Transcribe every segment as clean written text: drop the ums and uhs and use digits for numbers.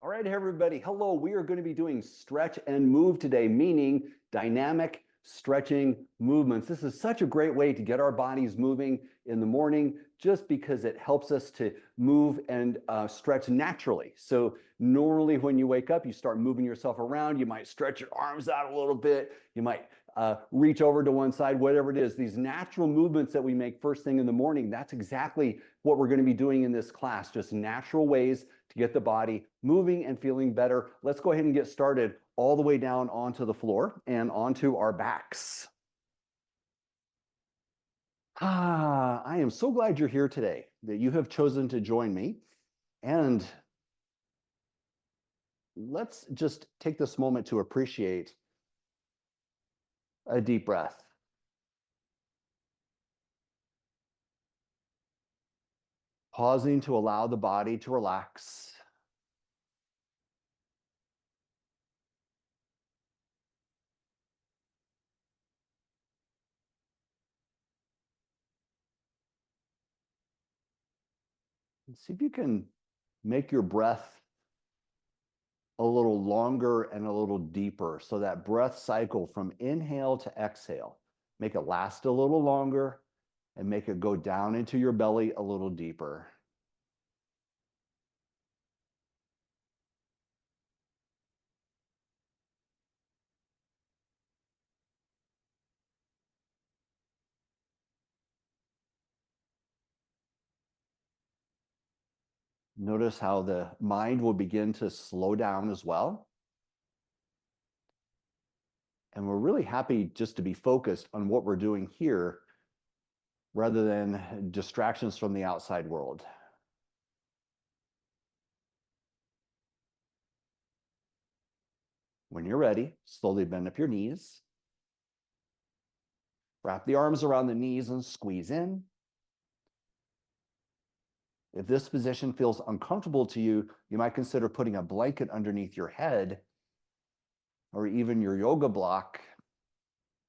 All right, everybody. Hello. We are going to be doing stretch and move today, meaning dynamic stretching movements. This is such a great way to get our bodies moving in the morning just because it helps us to move and stretch naturally. So normally when you wake up, you start moving yourself around. You might stretch your arms out a little bit. You might reach over to one side, whatever it is. These natural movements that we make first thing in the morning, that's exactly what we're going to be doing in this class, just natural ways to get the body moving and feeling better. Let's go ahead and get started all the way down onto the floor and onto our backs. I am so glad you're here today, that you have chosen to join me. And let's just take this moment to appreciate a deep breath. Pausing to allow the body to relax. And see if you can make your breath a little longer and a little deeper. So that breath cycle from inhale to exhale, make it last a little longer and make it go down into your belly a little deeper. Notice how the mind will begin to slow down as well. And we're really happy just to be focused on what we're doing here rather than distractions from the outside world. When you're ready, slowly bend up your knees. Wrap the arms around the knees and squeeze in. If this position feels uncomfortable to you, you might consider putting a blanket underneath your head or even your yoga block.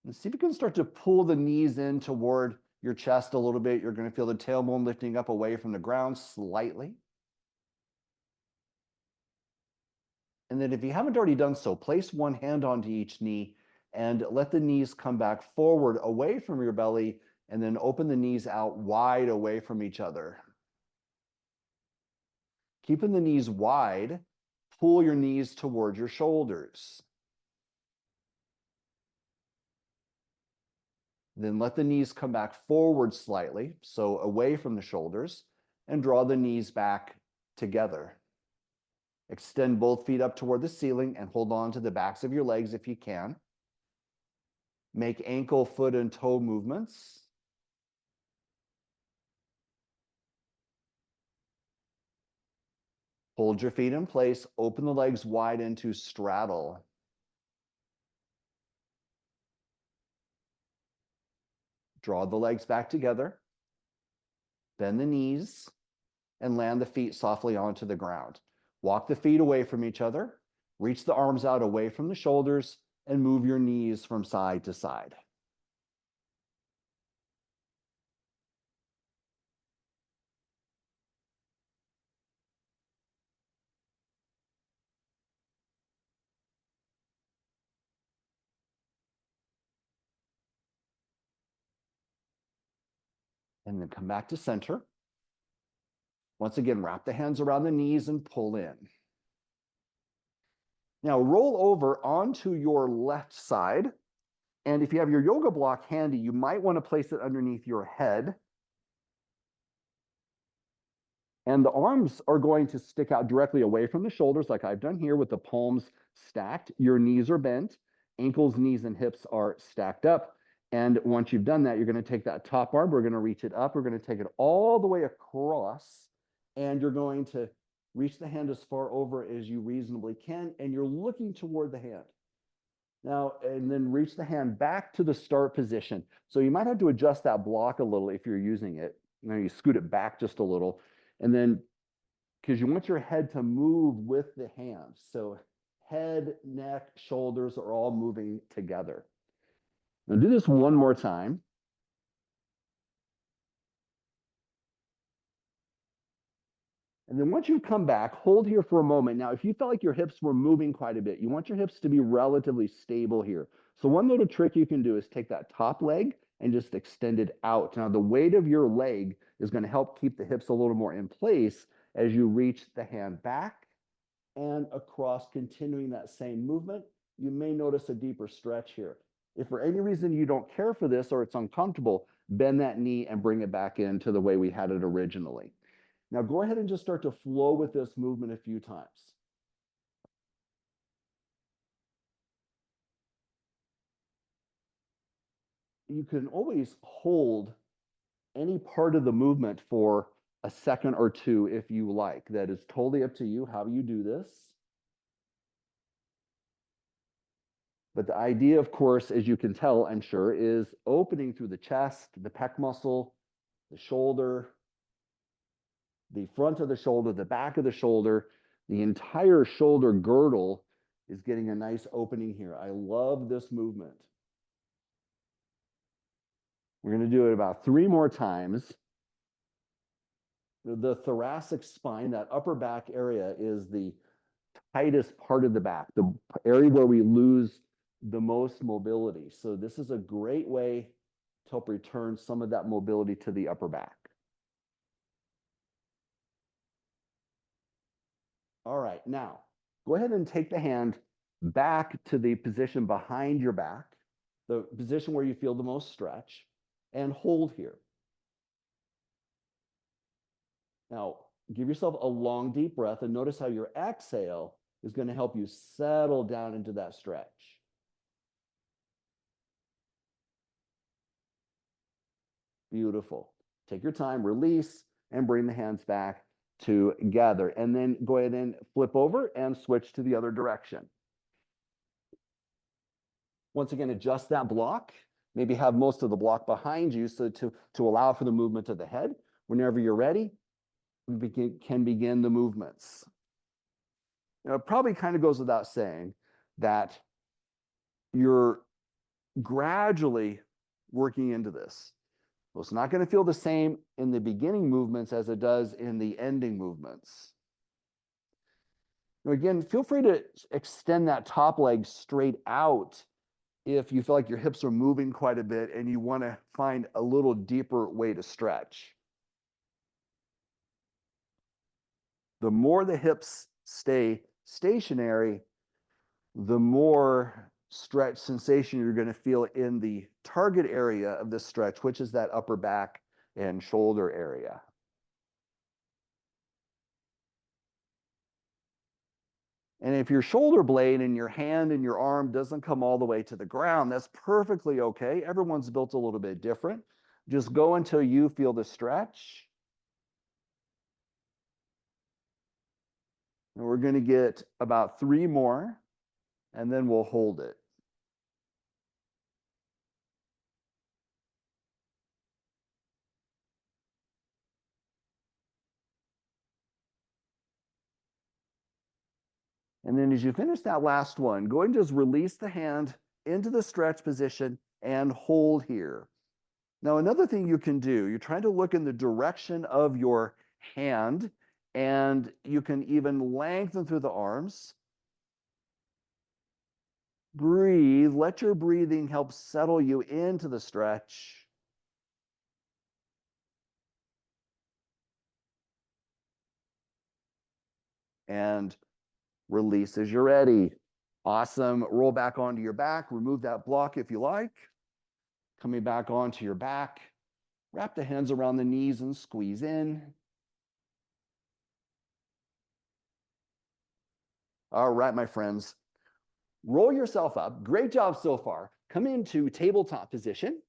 And see if you can start to pull the knees in toward your chest a little bit. You're going to feel the tailbone lifting up away from the ground slightly. And then if you haven't already done so, place one hand onto each knee and let the knees come back forward away from your belly and then open the knees out wide away from each other. Keeping the knees wide, pull your knees toward your shoulders. Then let the knees come back forward slightly, so away from the shoulders, and draw the knees back together. Extend both feet up toward the ceiling and hold on to the backs of your legs if you can. Make ankle, foot, and toe movements. Hold your feet in place, open the legs wide into straddle. Draw the legs back together. Bend the knees and land the feet softly onto the ground. Walk the feet away from each other. Reach the arms out away from the shoulders and move your knees from side to side. And then come back to center. Once again, wrap the hands around the knees and pull in. Now roll over onto your left side. And if you have your yoga block handy, you might want to place it underneath your head. And the arms are going to stick out directly away from the shoulders, like I've done here with the palms stacked. Your knees are bent. Ankles, knees, and hips are stacked up. And once you've done that, you're going to take that top arm. We're going to reach it up. We're going to take it all the way across. And you're going to reach the hand as far over as you reasonably can. And you're looking toward the hand. Now, and then reach the hand back to the start position. So you might have to adjust that block a little if you're using it. You scoot it back just a little. And then, because you want your head to move with the hands. So head, neck, shoulders are all moving together. Now do this one more time. And then once you've come back, hold here for a moment. Now, if you felt like your hips were moving quite a bit, you want your hips to be relatively stable here. So one little trick you can do is take that top leg and just extend it out. Now, the weight of your leg is going to help keep the hips a little more in place as you reach the hand back and across, continuing that same movement. You may notice a deeper stretch here. If for any reason you don't care for this or it's uncomfortable, bend that knee and bring it back into the way we had it originally. Now go ahead and just start to flow with this movement a few times. You can always hold any part of the movement for a second or two if you like. That is totally up to you how you do this. But the idea, of course, as you can tell, I'm sure, is opening through the chest, the pec muscle, the shoulder, the front of the shoulder, the back of the shoulder, the entire shoulder girdle is getting a nice opening here. I love this movement. We're going to do it about 3 more times. The thoracic spine, that upper back area, is the tightest part of the back, the area where we lose the most mobility. So this is a great way to help return some of that mobility to the upper back. All right, now go ahead and take the hand back to the position behind your back, the position where you feel the most stretch, and hold here. Now, give yourself a long, deep breath and notice how your exhale is going to help you settle down into that stretch. Beautiful. Take your time, release, and bring the hands back together. And then go ahead and flip over and switch to the other direction. Once again, adjust that block. Maybe have most of the block behind you so to allow for the movement of the head. Whenever you're ready, we can begin the movements. Now, it probably kind of goes without saying that you're gradually working into this. So it's not going to feel the same in the beginning movements as it does in the ending movements. Now, again, feel free to extend that top leg straight out if you feel like your hips are moving quite a bit and you want to find a little deeper way to stretch. The more the hips stay stationary, the more stretch sensation you're going to feel in the target area of this stretch, which is that upper back and shoulder area. And if your shoulder blade and your hand and your arm doesn't come all the way to the ground, that's perfectly okay. Everyone's built a little bit different. Just go until you feel the stretch. And we're going to get about 3 more, and then we'll hold it. And then as you finish that last one, go ahead and just release the hand into the stretch position and hold here. Now, another thing you can do, you're trying to look in the direction of your hand, and you can even lengthen through the arms. Breathe. Let your breathing help settle you into the stretch. And release as you're ready. Awesome. Roll back onto your back. Remove that block if you like. Coming back onto your back. Wrap the hands around the knees and squeeze in. All right, my friends. Roll yourself up. Great job so far. Come into tabletop position.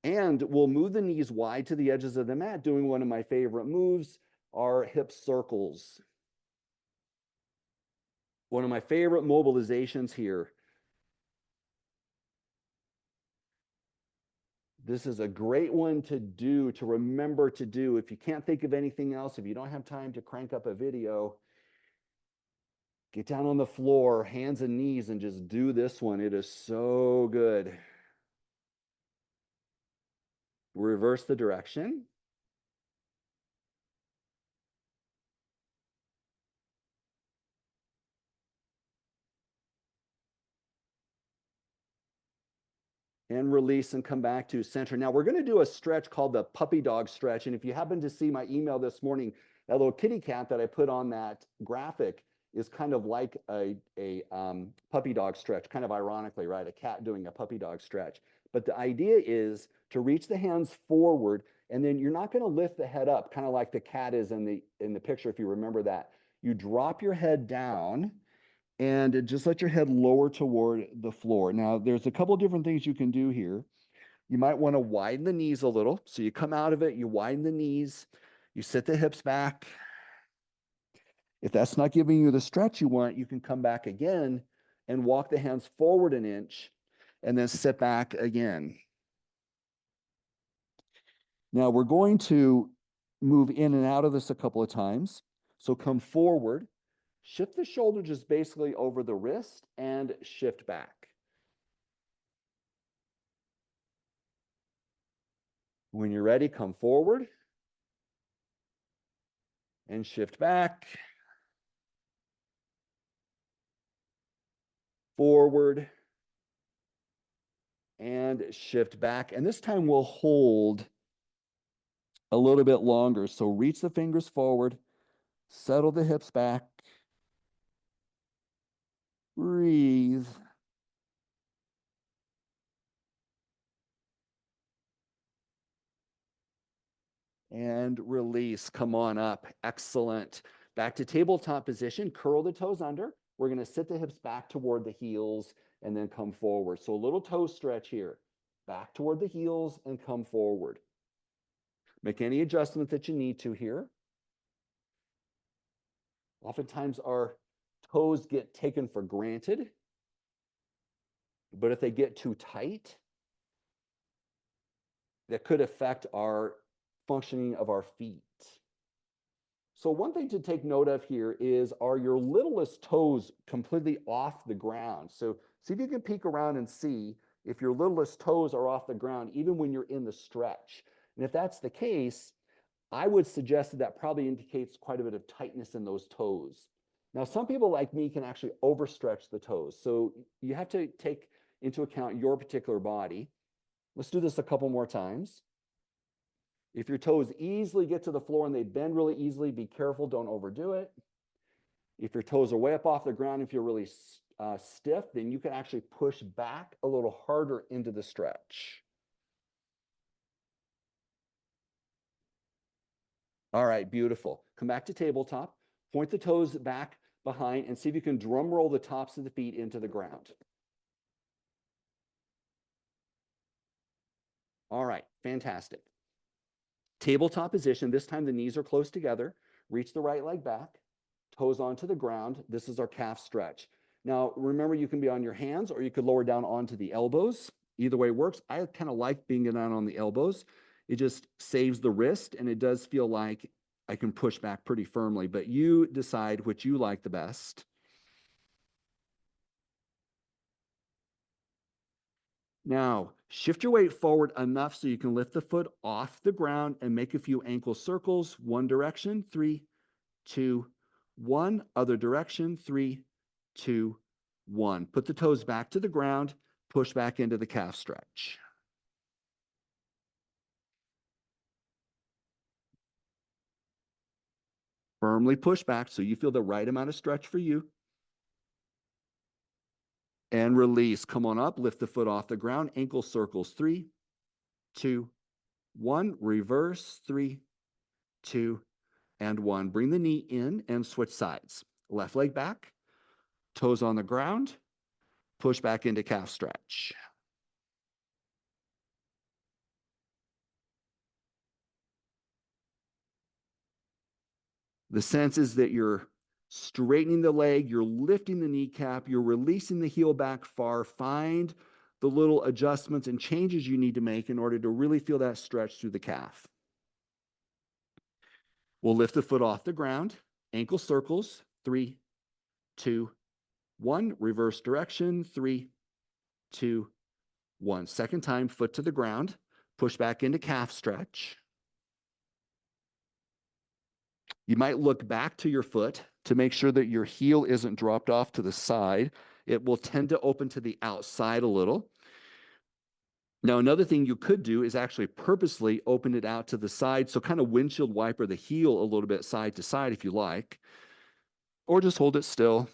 And we'll move the knees wide to the edges of the mat, doing one of my favorite moves, our hip circles. One of my favorite mobilizations here. This is a great one to do, to remember to do. If you can't think of anything else, if you don't have time to crank up a video, get down on the floor, hands and knees, and just do this one. It is so good. Reverse the direction. and release and come back to center. Now we're going to do a stretch called the puppy dog stretch. And if you happen to see my email this morning, that little kitty cat that I put on that graphic is kind of like a puppy dog stretch, kind of ironically, right? A cat doing a puppy dog stretch. But the idea is to reach the hands forward, and then you're not going to lift the head up, kind of like the cat is in the picture, if you remember that. You drop your head down and just let your head lower toward the floor. Now, there's a couple different things you can do here. You might want to widen the knees a little. So you come out of it, you widen the knees, you sit the hips back. If that's not giving you the stretch you want, you can come back again and walk the hands forward an inch and then sit back again. Now we're going to move in and out of this a couple of times. So come forward, shift the shoulder just basically over the wrist and shift back. When you're ready, come forward and shift back, forward, and shift back. And this time we'll hold a little bit longer. So reach the fingers forward, settle the hips back, breathe. And release. Come on up. Excellent. Back to tabletop position. Curl the toes under. We're going to sit the hips back toward the heels and then come forward. So a little toe stretch here. Back toward the heels and come forward. Make any adjustment that you need to here. Oftentimes our toes get taken for granted, but if they get too tight, that could affect our functioning of our feet. So one thing to take note of here is, are your littlest toes completely off the ground? So see if you can peek around and see if your littlest toes are off the ground, even when you're in the stretch. And if that's the case, I would suggest that that probably indicates quite a bit of tightness in those toes. Now, some people like me can actually overstretch the toes. So you have to take into account your particular body. Let's do this a couple more times. If your toes easily get to the floor and they bend really easily, be careful, don't overdo it. If your toes are way up off the ground, if you're really stiff, then you can actually push back a little harder into the stretch. All right, beautiful. Come back to tabletop, point the toes back behind, and see if you can drum roll the tops of the feet into the ground. All right, fantastic. Tabletop position. This time the knees are close together. Reach the right leg back, toes onto the ground. This is our calf stretch. Now, remember, you can be on your hands or you could lower down onto the elbows. Either way works. I kind of like being down on the elbows. It just saves the wrist, and it does feel like I can push back pretty firmly, but you decide which you like the best. Now, shift your weight forward enough so you can lift the foot off the ground and make a few ankle circles. One direction, 3, 2, 1. Other direction, 3, 2, 1. Put the toes back to the ground, push back into the calf stretch. Firmly push back so you feel the right amount of stretch for you. And release. Come on up, lift the foot off the ground, ankle circles, 3, 2, 1. Reverse, 3, 2, and 1. Bring the knee in and switch sides. Left leg back, toes on the ground, push back into calf stretch. The sense is that you're straightening the leg, you're lifting the kneecap, you're releasing the heel back far. Find the little adjustments and changes you need to make in order to really feel that stretch through the calf. We'll lift the foot off the ground, ankle circles, 3, 2, 1. Reverse direction, 3, 2, 1. Second time, foot to the ground, push back into calf stretch. You might look back to your foot to make sure that your heel isn't dropped off to the side. It will tend to open to the outside a little. Now, another thing you could do is actually purposely open it out to the side. So kind of windshield wiper the heel a little bit side to side if you like, or just hold it still.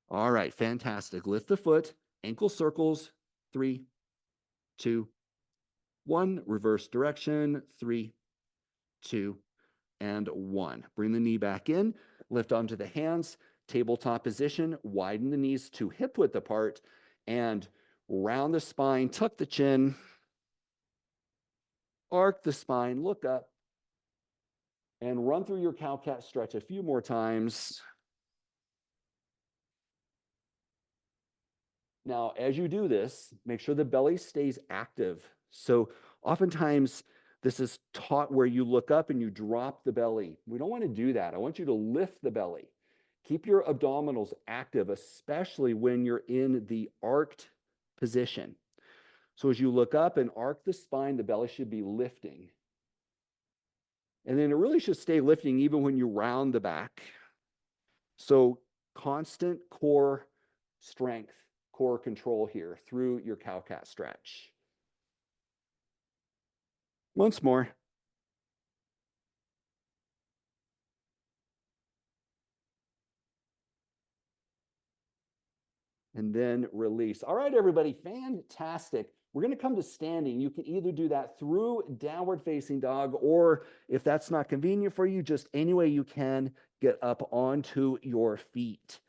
All right, fantastic. Lift the foot, ankle circles, 3, 2, 1. Reverse direction, 3, 2, and 1. Bring the knee back in, lift onto the hands, tabletop position, widen the knees to hip width apart, and round the spine, tuck the chin, arc the spine, look up, and run through your cow-cat stretch a few more times. Now, as you do this, make sure the belly stays active. So oftentimes, this is taught where you look up and you drop the belly. We don't want to do that. I want you to lift the belly. Keep your abdominals active, especially when you're in the arched position. So as you look up and arc the spine, the belly should be lifting. And then it really should stay lifting even when you round the back. So constant core strength, core control here through your cow-cat stretch. Once more. And then release. All right, everybody, fantastic. We're going to come to standing. You can either do that through downward facing dog, or if that's not convenient for you, just any way you can get up onto your feet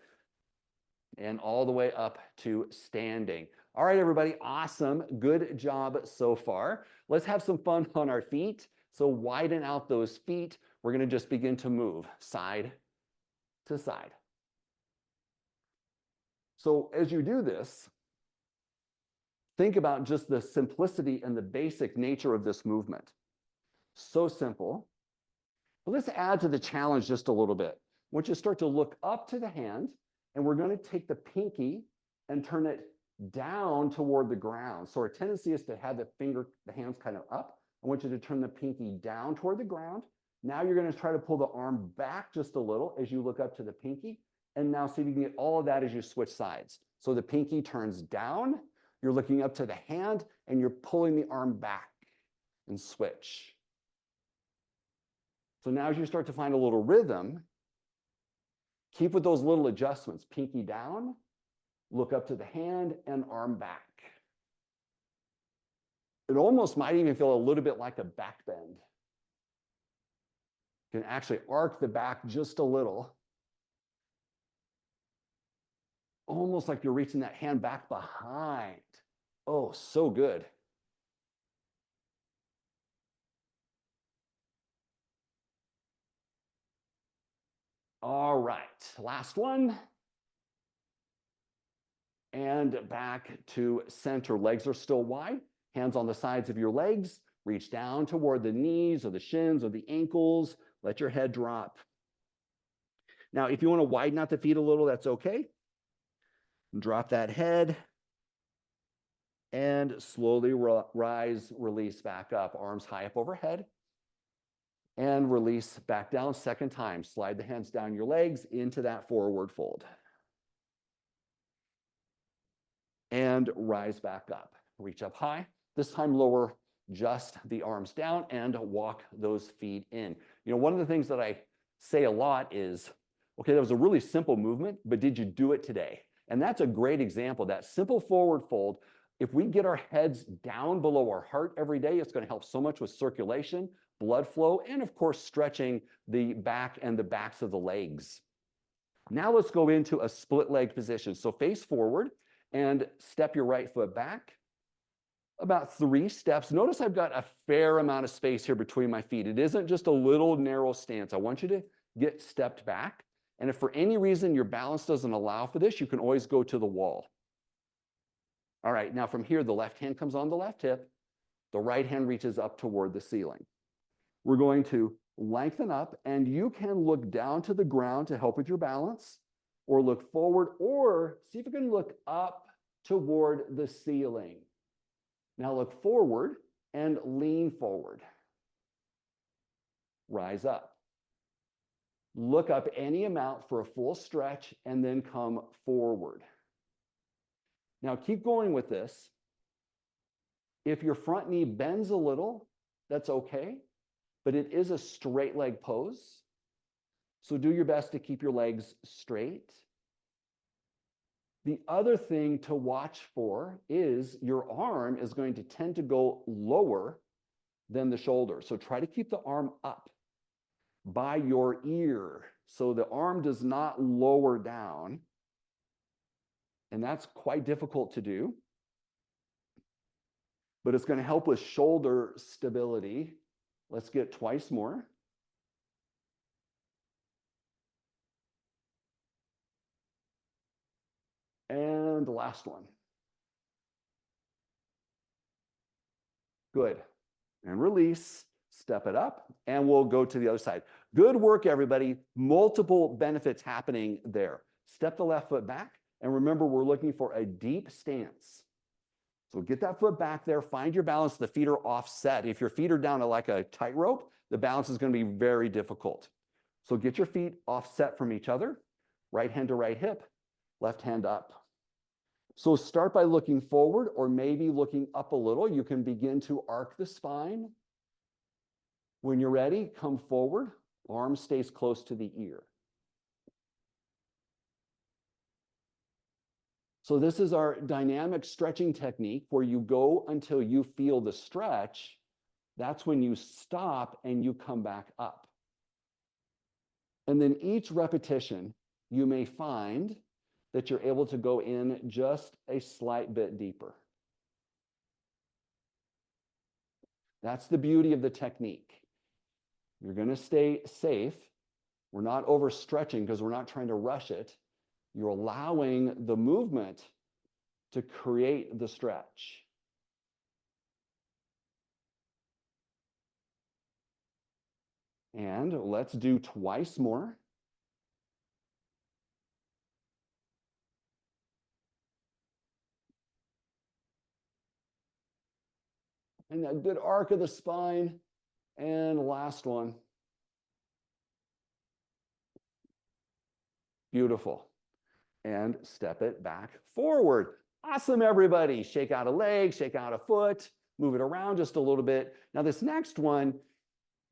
and all the way up to standing. All right, everybody, awesome. Good job so far. Let's have some fun on our feet. So widen out those feet. We're going to just begin to move side to side. So as you do this, think about just the simplicity and the basic nature of this movement. So simple. But let's add to the challenge just a little bit. Once you start to look up to the hand, and we're going to take the pinky and turn it down toward the ground. So our tendency is to have the hands kind of up. I want you to turn the pinky down toward the ground. Now you're going to try to pull the arm back just a little as you look up to the pinky. And now see if you can get all of that as you switch sides. So the pinky turns down, you're looking up to the hand, and you're pulling the arm back and switch. So now as you start to find a little rhythm, keep with those little adjustments. Pinky down, look up to the hand, and arm back. It almost might even feel a little bit like a back bend. You can actually arc the back just a little. Almost like you're reaching that hand back behind. Oh, so good. All right, last one. And back to center. Legs are still wide. Hands on the sides of your legs. Reach down toward the knees or the shins or the ankles. Let your head drop. Now, if you want to widen out the feet a little, that's okay. Drop that head. And slowly rise, release back up. Arms high up overhead. And release back down. Second time. Slide the hands down your legs into that forward fold. And rise back up. Reach up high. This time lower just the arms down and walk those feet in. You know, one of the things that I say a lot is, okay, that was a really simple movement, but did you do it today? And that's a great example. That simple forward fold, if we get our heads down below our heart every day, it's going to help so much with circulation, blood flow, and of course, stretching the back and the backs of the legs. Now let's go into a split leg position. So face forward and step your right foot back. About 3 steps. Notice I've got a fair amount of space here between my feet. It isn't just a little narrow stance. I want you to get stepped back. And if for any reason your balance doesn't allow for this, you can always go to the wall. All right, now from here, the left hand comes on the left hip. The right hand reaches up toward the ceiling. We're going to lengthen up, and you can look down to the ground to help with your balance, or look forward, or see if you can look up toward the ceiling. Now look forward and lean forward. Rise up. Look up any amount for a full stretch and then come forward. Now keep going with this. If your front knee bends a little, that's okay, but it is a straight leg pose. So do your best to keep your legs straight. The other thing to watch for is your arm is going to tend to go lower than the shoulder. So try to keep the arm up by your ear. So the arm does not lower down. And that's quite difficult to do. But it's going to help with shoulder stability. Let's get twice more. And the last one. Good. And release, step it up, and we'll go to the other side. Good work, everybody. Multiple benefits happening there. Step the left foot back, and remember, we're looking for a deep stance. So get that foot back there, find your balance. The feet are offset. If your feet are down to like a tightrope, the balance is going to be very difficult. So get your feet offset from each other, right hand to right hip, left hand up. So start by looking forward or maybe looking up a little. You can begin to arc the spine. When you're ready, come forward. Arm stays close to the ear. So this is our dynamic stretching technique where you go until you feel the stretch. That's when you stop and you come back up. And then each repetition, you may find that you're able to go in just a slight bit deeper. That's the beauty of the technique. You're going to stay safe. We're not overstretching because we're not trying to rush it. You're allowing the movement to create the stretch. And let's do twice more. And a good arc of the spine. And last one. Beautiful. And step it back forward. Awesome, everybody. Shake out a leg, shake out a foot, move it around just a little bit. Now this next one,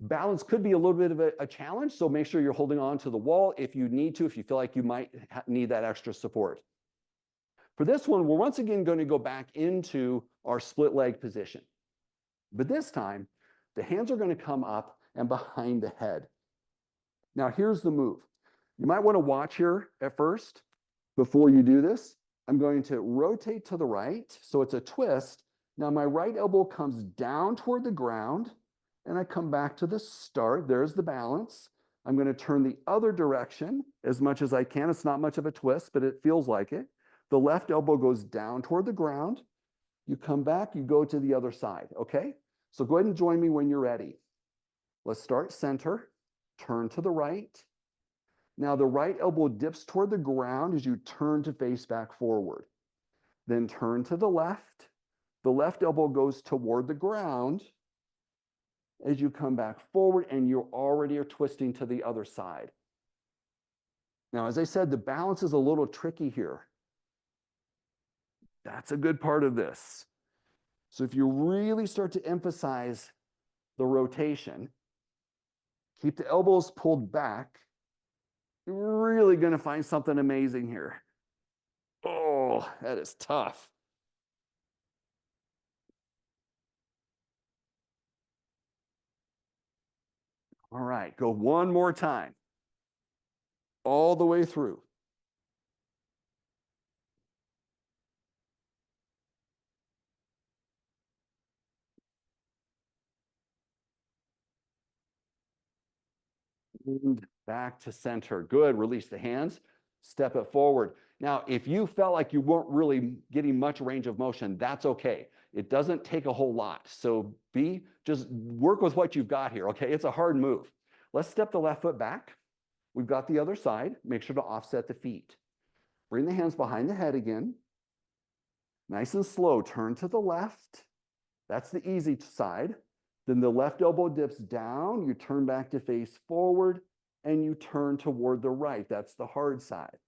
balance could be a little bit of a challenge, so make sure you're holding on to the wall if you need to, if you feel like you might need that extra support. For this one, we're once again going to go back into our split leg position. But this time, the hands are going to come up and behind the head. Now here's the move. You might want to watch here at first. Before you do this, I'm going to rotate to the right, so it's a twist. Now my right elbow comes down toward the ground, and I come back to the start. There's the balance. I'm going to turn the other direction as much as I can. It's not much of a twist, but it feels like it. The left elbow goes down toward the ground. You come back, you go to the other side, okay? So go ahead and join me when you're ready. Let's start center, turn to the right. Now the right elbow dips toward the ground as you turn to face back forward. Then turn to the left. The left elbow goes toward the ground as you come back forward, and you already are twisting to the other side. Now, as I said, the balance is a little tricky here. That's a good part of this. So if you really start to emphasize the rotation, keep the elbows pulled back, you're really going to find something amazing here. Oh, that is tough. All right, go one more time. All the way through. And back to center. Good. Release the hands. Step it forward. Now, if you felt like you weren't really getting much range of motion, that's okay. It doesn't take a whole lot. So just work with what you've got here, okay? It's a hard move. Let's step the left foot back. We've got the other side. Make sure to offset the feet. Bring the hands behind the head again. Nice and slow. Turn to the left. That's the easy side. Then the left elbow dips down. You turn back to face forward and you turn toward the right. That's the hard side.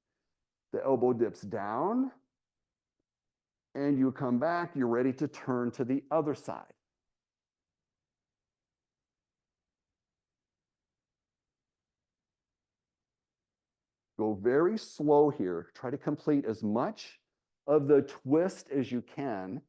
The elbow dips down, and you come back. You're ready to turn to the other side. Go very slow here. Try to complete as much of the twist as you can.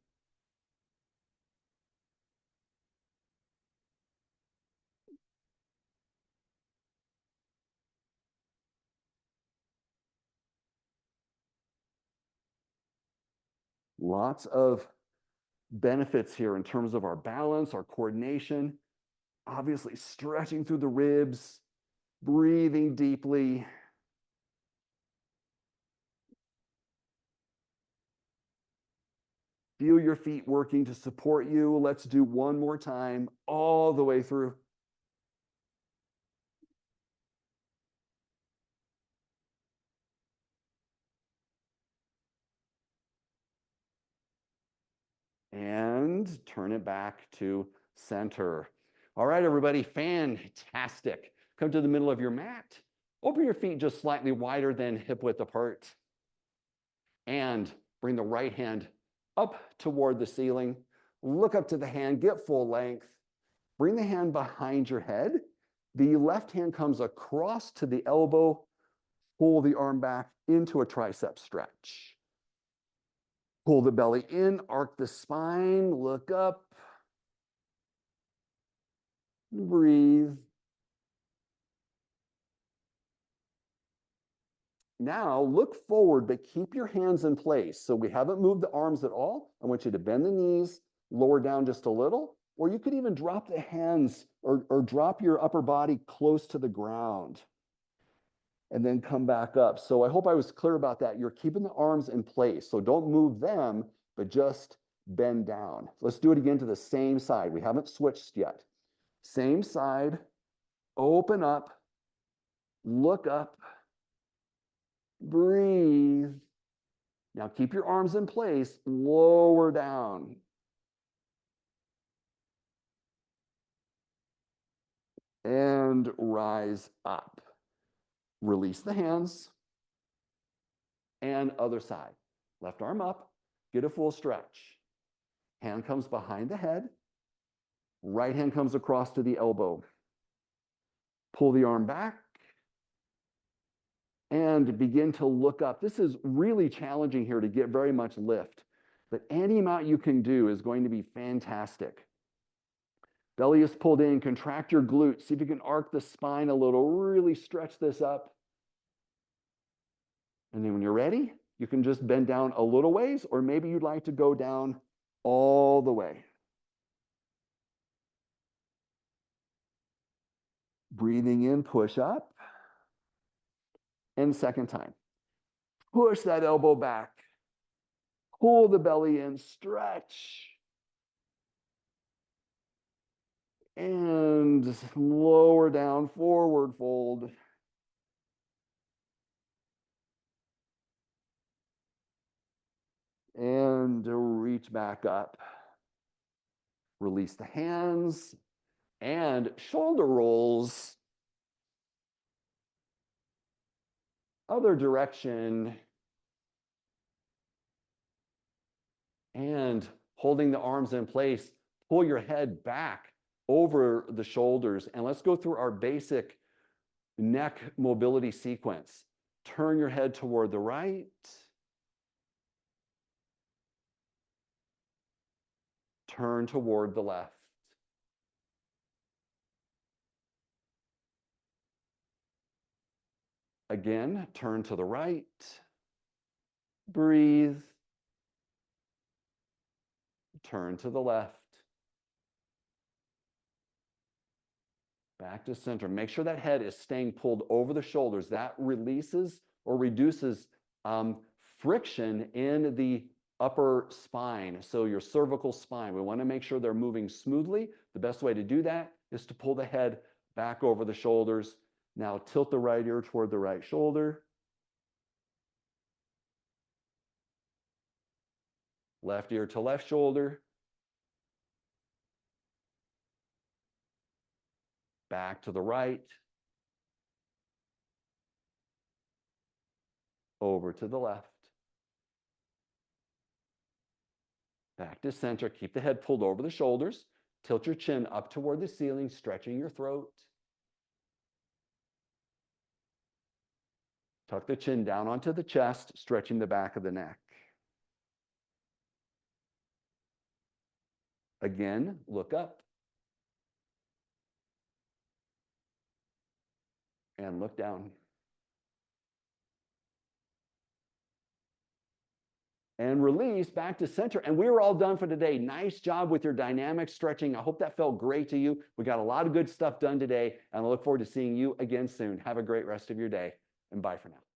Lots of benefits here in terms of our balance, our coordination, obviously stretching through the ribs, breathing deeply. Feel your feet working to support you. Let's do one more time, all the way through. And turn it back to center. All right, everybody, fantastic. Come to the middle of your mat. Open your feet just slightly wider than hip width apart. And bring the right hand up toward the ceiling. Look up to the hand, get full length. Bring the hand behind your head. The left hand comes across to the elbow. Pull the arm back into a tricep stretch. Pull the belly in, arc the spine, look up. Breathe. Now look forward, but keep your hands in place. So we haven't moved the arms at all. I want you to bend the knees, lower down just a little, or you could even drop the hands or drop your upper body close to the ground and then come back up. So I hope I was clear about that. You're keeping the arms in place. So don't move them, but just bend down. Let's do it again to the same side. We haven't switched yet. Same side, open up, look up, breathe. Now keep your arms in place, lower down. And rise up. Release the hands. And other side. Left arm up, get a full stretch. Hand comes behind the head. Right hand comes across to the elbow. Pull the arm back. And begin to look up. This is really challenging here to get very much lift. But any amount you can do is going to be fantastic. Belly is pulled in, contract your glutes. See if you can arc the spine a little, really stretch this up. And then when you're ready, you can just bend down a little ways, or maybe you'd like to go down all the way. Breathing in, push up. And second time. Push that elbow back. Pull the belly in, stretch. And lower down, forward fold. And reach back up. Release the hands and shoulder rolls. Other direction. And holding the arms in place, pull your head back over the shoulders. And let's go through our basic neck mobility sequence. Turn your head toward the right. Turn toward the left. Again, turn to the right. Breathe. Turn to the left. Back to center. Make sure that head is staying pulled over the shoulders. That releases or reduces friction in the upper spine. So your cervical spine, we want to make sure they're moving smoothly. The best way to do that is to pull the head back over the shoulders. Now tilt the right ear toward the right shoulder. Left ear to left shoulder. Back to the right. over to the left, back to center. Keep the head pulled over the shoulders. Tilt your chin up toward the ceiling, stretching your throat. Tuck the chin down onto the chest, stretching the back of the neck. Again, look up. And look down. And release back to center. And we were all done for today. Nice job with your dynamic stretching. I hope that felt great to you. We got a lot of good stuff done today, and I look forward to seeing you again soon. Have a great rest of your day, and bye for now.